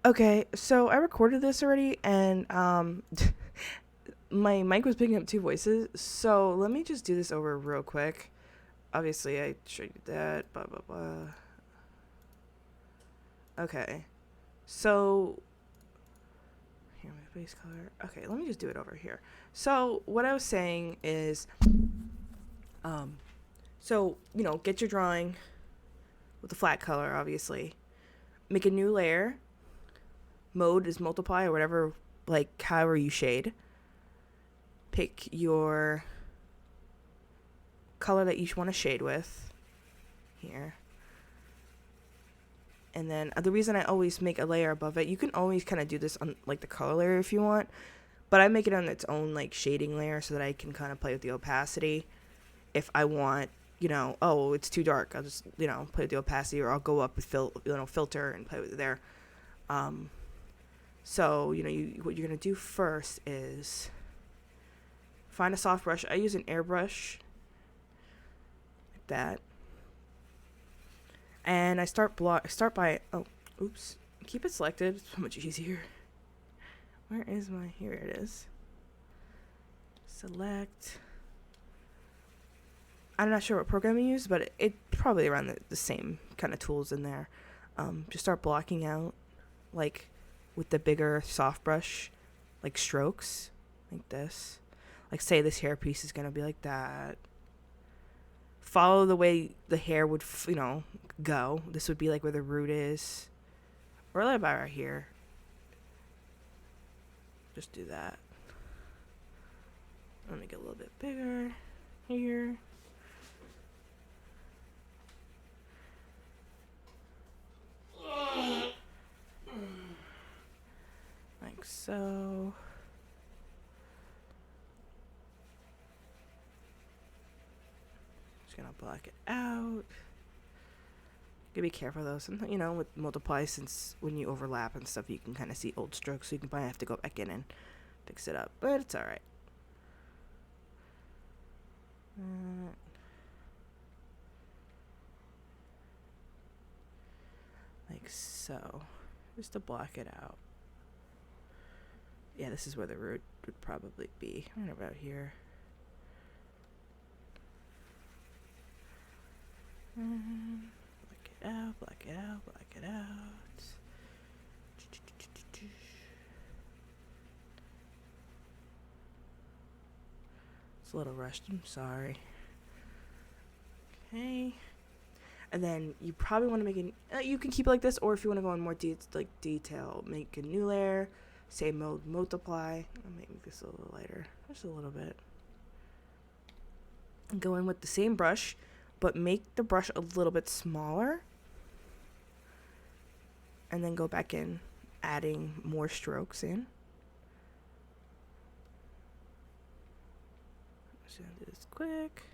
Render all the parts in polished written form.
Okay, so I recorded this already, and my mic was picking up two voices. So let me just do this over real quick. Obviously, I showed you that. Blah blah blah. Okay, so here my base color. Okay, let me just do it over here. So what I was saying is, um, so get your drawing with the flat color, obviously. Make a new layer. Mode is multiply or whatever, like however you shade. Pick your color that you want to shade with here. And then the reason I always make a layer above it, you can always kind of do this on like the color layer if you want, but I make it on its own like shading layer so that I can kind of play with the opacity. If I want, oh, it's too dark, I'll just, play with the opacity, or I'll go up with filter and play with it there. So, what you're going to do first is find a soft brush. I use an airbrush like that. And I start by, oops, keep it selected, it's so much easier. Where is my, here it is. Select. I'm not sure what program you use, but it probably around the same kind of tools in there. Just start blocking out, like, with the bigger soft brush, like strokes, like this. Like, say this hairpiece is going to be like that. Follow the way the hair would, go. This would be like where the root is. Or like about right here. Just do that. I'll make it a little bit bigger here. Like so. Just gonna block it out. Gotta be careful though. Sometimes, with multiply, since when you overlap and stuff, you can kind of see old strokes, so you can probably have to go back in and fix it up. But it's alright. Like so. Just to block it out. Yeah, this is where the root would probably be. Right about here. Black it out, black it out, black it out. It's a little rushed, I'm sorry. Okay. And then you probably want to make it, you can keep it like this, or if you want to go in more detail, make a new layer, say mode multiply. I'll make this a little lighter, just a little bit. And go in with the same brush, but make the brush a little bit smaller. And then go back in, adding more strokes in. Just gonna do this quick.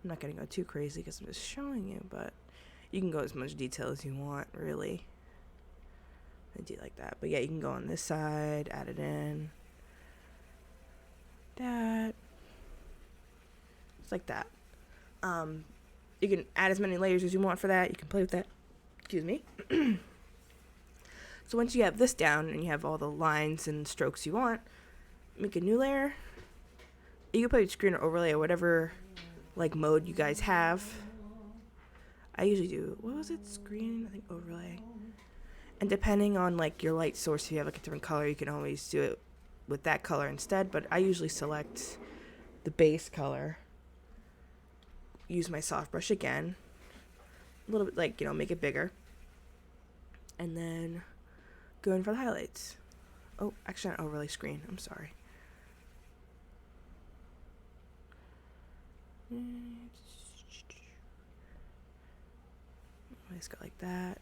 I'm not going to go too crazy because I'm just showing you, but you can go as much detail as you want, really. I do like that. But yeah, you can go on this side, add it in. That. It's like that. You can add as many layers as you want for that. You can play with that. Excuse me. So once you have this down and you have all the lines and strokes you want, make a new layer. You can play with screen or overlay or whatever like mode you guys have. I usually do, what was it, screen, I think overlay. And depending on like your light source, if you have like a different color, you can always do it with that color instead, but I usually select the base color, use my soft brush again, a little bit, like, make it bigger, and then go in for the highlights. Oh, actually not overlay, screen, I'm sorry. Just go like that.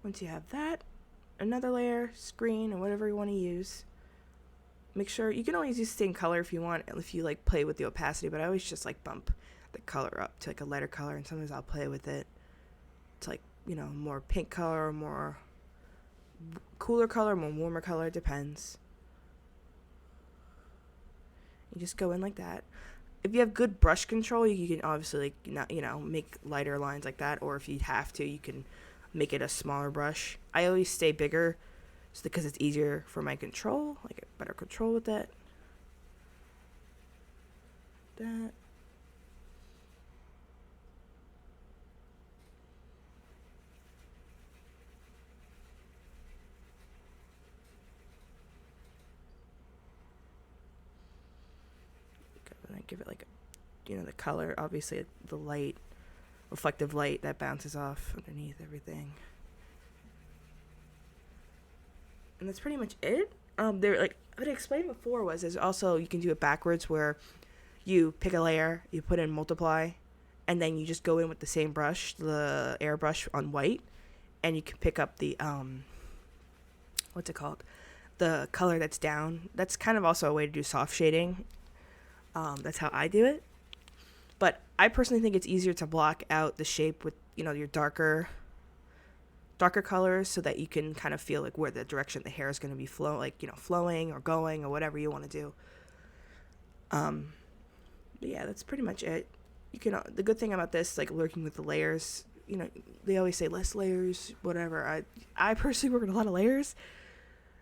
Once you have that, another layer, screen, or whatever you want to use. Make sure you can always use the same color if you want, if you like play with the opacity, but I always just like bump the color up to like a lighter color, and sometimes I'll play with it to like, more pink color, or more cooler color, more warmer color, depends. You just go in like that. If you have good brush control, you can obviously make lighter lines like that, or if you have to, you can make it a smaller brush. I always stay bigger because it's easier for my control. I get better control with that. And I give it like the color, obviously the light, reflective light that bounces off underneath everything. And that's pretty much it. There, like what I explained before, there's also, you can do it backwards, where you pick a layer, you put in multiply, and then you just go in with the same brush, the airbrush on white, and you can pick up the what's it called, the color that's down. That's kind of also a way to do soft shading. That's how I do it. But I personally think it's easier to block out the shape with your darker colors, so that you can kind of feel like where the direction the hair is going to be flowing or going, or whatever you want to do. But yeah, that's pretty much it. The good thing about this, like working with the layers, they always say less layers, whatever. I personally work with a lot of layers.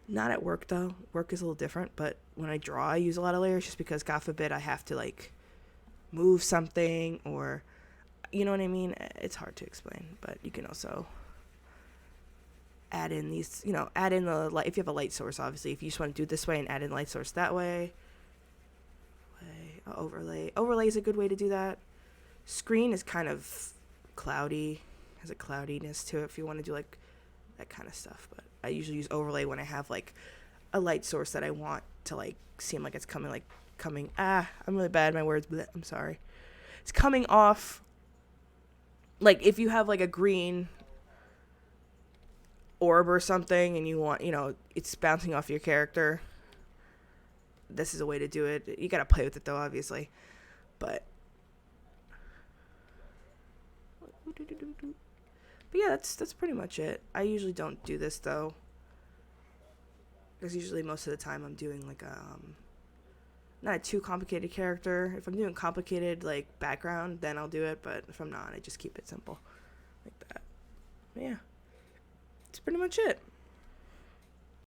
Not at work though. Work is a little different, but when I draw, I use a lot of layers, just because, God forbid, I have to like move something, or you know what I mean? It's hard to explain, but you can also add in these, add in the light. If you have a light source, obviously, if you just want to do it this way and add in light source that way. Overlay is a good way to do that. Screen is kind of cloudy, has a cloudiness to it if you want to do like that kind of stuff. But I usually use overlay when I have like a light source that I want to like seem like it's coming. I'm really bad at my words, but I'm sorry. It's coming off. Like if you have like a green orb or something, and you want, it's bouncing off your character, this is a way to do it. You gotta play with it though, obviously. But yeah, that's pretty much it. I usually don't do this though, because usually most of the time I'm doing like not a too complicated character. If I'm doing complicated like background, then I'll do it. But if I'm not, I just keep it simple like that. But yeah, that's pretty much it.